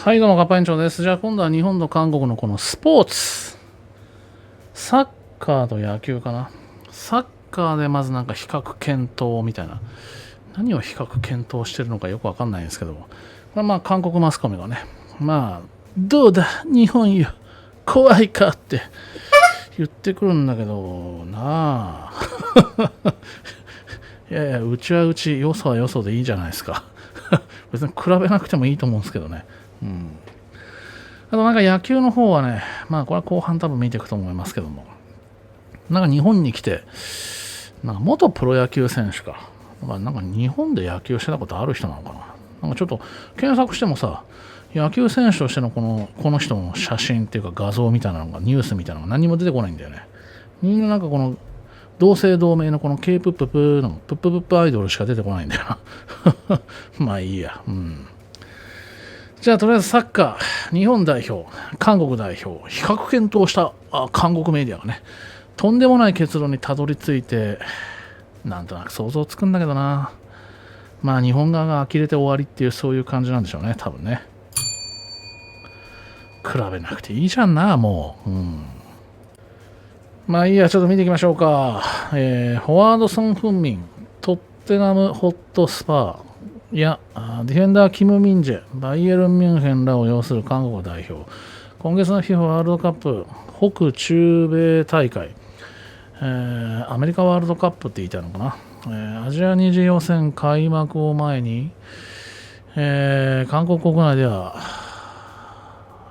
はい、どうも、ガッパ園長です。じゃあ、今度は日本と韓国のこのスポーツ。サッカーと野球かな。サッカーでまずなんか比較検討みたいな。何を比較検討してるのかよくわかんないんですけど、まあ、韓国マスコミがね、まあ、どうだ、日本よ、怖いかって言ってくるんだけど、なあ。いやいや、うちはうち、よそはよそでいいじゃないですか。別に比べなくてもいいと思うんですけどね。あとなんか野球の方はね、まあこれは後半多分見ていくと思いますけども、なんか日本に来て、なんか元プロ野球選手か、なんか日本で野球してたことある人なのかな。なんかちょっと検索してもさ、野球選手としてのこの人の写真っていうか画像みたいなのが、ニュースみたいなのが何も出てこないんだよね。みんななんかこの同姓同名のこの K プッププのプッププップアイドルしか出てこないんだよな。まあいいや。じゃあとりあえずサッカー、日本代表、韓国代表、比較検討した韓国メディアがね、とんでもない結論にたどり着いて、なんとなく想像つくんだけどな。まあ日本側が呆れて終わりっていうそういう感じなんでしょうね、多分ね。比べなくていいじゃんな、もう。まあいいや、ちょっと見ていきましょうか。フォワードソン・フンミン、トッテナム・ホットスパーやディフェンダーキム・ミンジェ、バイエルン・ミュンヘンらを擁する韓国代表。今月の FIFA ワールドカップ北中米大会、アメリカワールドカップって言いたいのかな、アジア二次予選開幕を前に、韓国国内では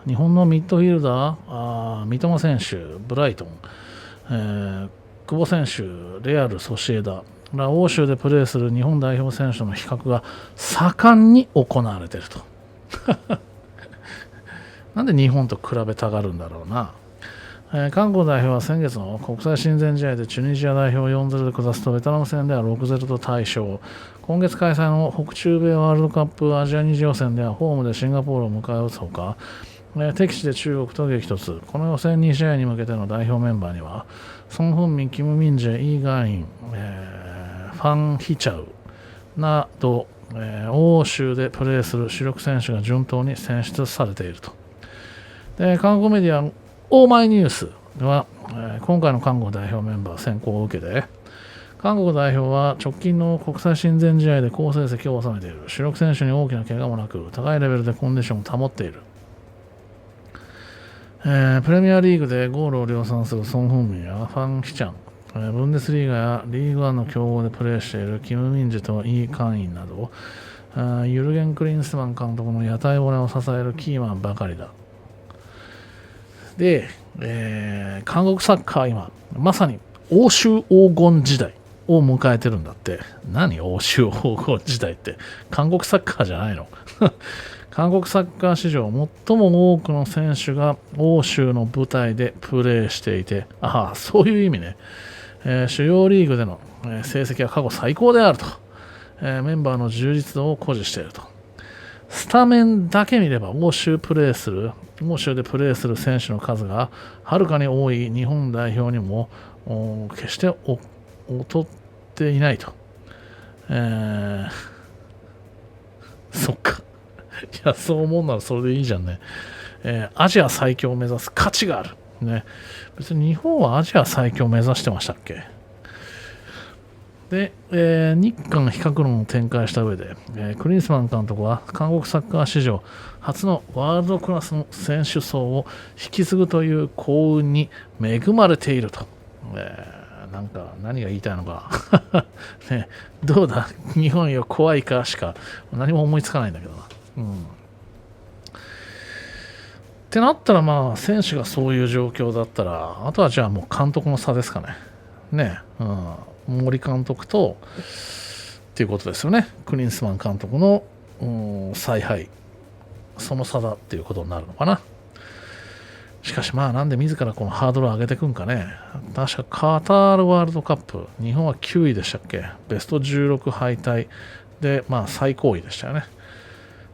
日本のミッドフィルダー、三笘選手、ブライトン、久保選手、レアル・ソシエダら欧州でプレーする日本代表選手の比較が盛んに行われていると。なんで日本と比べたがるんだろうな。韓国代表は先月の国際親善試合でチュニジア代表を 4-0 で下すとベトナム戦では 6-0 と大勝。今月開催の北中米ワールドカップアジア二次予選ではホームでシンガポールを迎え撃つほか、敵地で中国と激突。この予選2試合に向けての代表メンバーにはソン・フンミン、キム・ミンジェ、イー・ガンイン、ファン・ヒチャウなど、欧州でプレーする主力選手が順当に選出されていると。で韓国メディアオーマイニュースは、今回の韓国代表メンバー選考を受けて、韓国代表は直近の国際親善試合で好成績を収めている。主力選手に大きな怪我もなく、高いレベルでコンディションを保っている。プレミアリーグでゴールを量産するソン・フンミンやファン・ヒチャン、ブンデスリーガやリーグワンの強豪でプレーしているキム・ミンジとイー・カンインなど、ユルゲン・クリンスマン監督の屋台骨を支えるキーマンばかりだ。で、韓国サッカー今まさに欧州黄金時代を迎えてるんだって。何欧州黄金時代って、韓国サッカーじゃないの？韓国サッカー史上最も多くの選手が欧州の舞台でプレーしていて、そういう意味ね、主要リーグでの成績は過去最高であると、メンバーの充実度を誇示していると。スタメンだけ見れば欧州でプレーする選手の数がはるかに多い日本代表にも決して劣っていないと。そっか。いや、そう思うならそれでいいじゃんね。アジア最強を目指す価値がある。ね、別に日本はアジア最強を目指してましたっけ？で、日韓比較論を展開した上で、クリンスマン監督は韓国サッカー史上初のワールドクラスの選手層を引き継ぐという幸運に恵まれていると。なんか何が言いたいのか、ね、どうだ日本よ怖いかしか何も思いつかないんだけどな。ってなったら、まあ選手がそういう状況だったら、あとはじゃあもう監督の差ですかね。森監督とっていうことですよね。クリンスマン監督の采配、その差だっていうことになるのかな。しかしまあなんで自らこのハードルを上げていくんかね。確かカタールワールドカップ、日本は9位でしたっけ。ベスト16敗退で、まあ最高位でしたよね。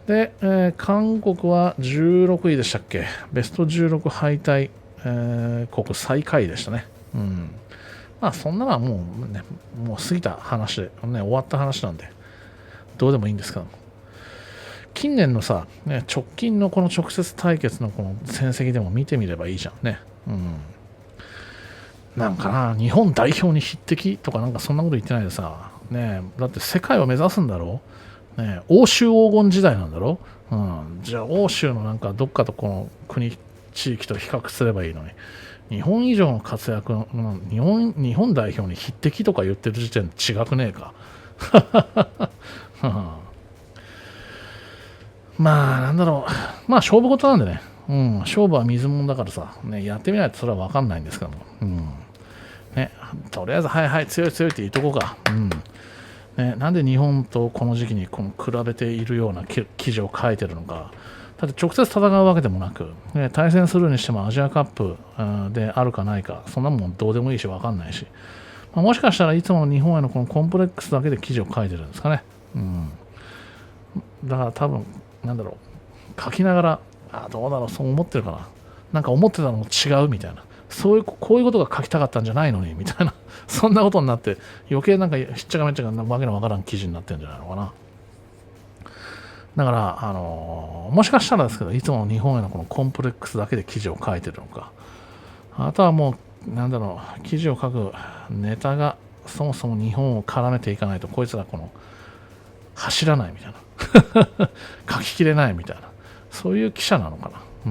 で、韓国は16位でしたっけ。ベスト16敗退、国最下位でしたね。まあそんなのはもうね、もう過ぎた話で、終わった話なんで、どうでもいいんですけども。近年のさ、ね、直近のこの直接対決のこの戦績でも見てみればいいじゃんね。なんかな、日本代表に匹敵とかなんかそんなこと言ってないでさ、ね、だって世界を目指すんだろう、ね、欧州黄金時代なんだろう、じゃあ欧州のなんかどっかとこの国、地域と比較すればいいのに、日本以上の活躍の、日本代表に匹敵とか言ってる時点で違くねえか。まあなんだろう、まあ勝負事なんでね、勝負は水物だからさ、ね、やってみないとそれは分かんないんですけども、ね、とりあえずはいはい強い強いって言っとこうか、ね、なんで日本とこの時期にこの比べているような記事を書いてるのか。だって直接戦うわけでもなく、ね、対戦するにしてもアジアカップであるかないか、そんなもんどうでもいいし分かんないし、もしかしたらいつもの日本へのこのコンプレックスだけで記事を書いてるんですかね。だから多分なんだろう、書きながらどうだろう、そう思ってるかな、なんか思ってたのも違うみたいな、こういうことが書きたかったんじゃないのにみたいなそんなことになって余計なんかしっちゃかめっちゃかわけのわからん記事になってるんじゃないのかな。だから、もしかしたらですけど、いつもの日本へのこのコンプレックスだけで記事を書いてるのか、あとはもうなんだろう、記事を書くネタがそもそも日本を絡めていかないとこいつらこの走らないみたいな書ききれないみたいな、そういう記者なのかな。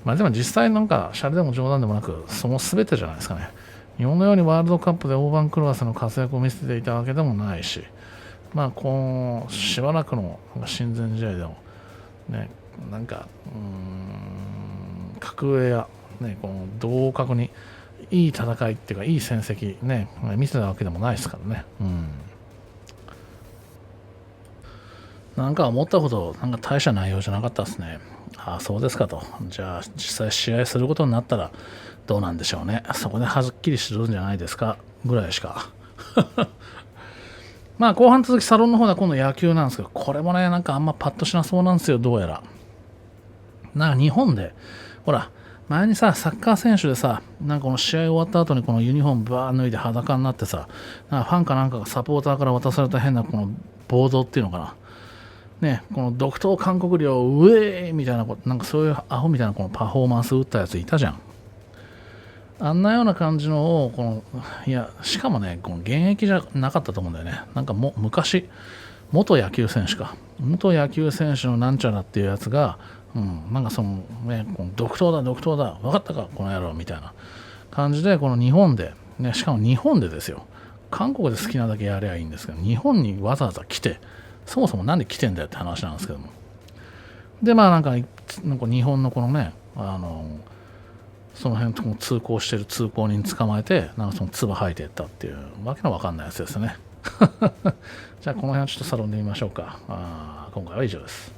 まあでも実際なんかシャレでも冗談でもなく、その全てじゃないですかね。日本のようにワールドカップで大番狂わせの活躍を見せていたわけでもないし、まあこうしばらくの親善試合でもね、なんか格上やね、この同格にいい戦いっていうかいい戦績ね見せたわけでもないですからね。なんか思ったほどなんか大した内容じゃなかったですね。そうですかと。じゃあ実際試合することになったらどうなんでしょうね。そこではっきりするんじゃないですかぐらいしか。まあ後半続きサロンの方では今度野球なんですけど、これもねなんかあんまパッとしなそうなんですよ、どうやら。なんか日本でほら前にさ、サッカー選手でさ、なんかこの試合終わった後にこのユニフォームバー脱いで裸になってさ、なんかファンかなんかがサポーターから渡された変なこのボードっていうのかな。ね、この独島韓国領ウェーイみたいなこと、なんかそういうアホみたいなこのパフォーマンス打ったやついたじゃん。あんなような感じのをいやしかもね、この現役じゃなかったと思うんだよね。なんか昔元野球選手のなんちゃらっていうやつが、なんかそのね、この独島だ分かったかこの野郎みたいな感じでこの日本でね、しかも日本でですよ。韓国で好きなだけやればいいんですけど、日本にわざわざ来て、そもそもなんで来てんだよって話なんですけども。でまあなんか日本のこのね、その辺通行してる通行人捕まえて、なんかその唾吐いていったっていうわけのわかんないやつですね。じゃあこの辺はちょっとサロンで見ましょうか。今回は以上です。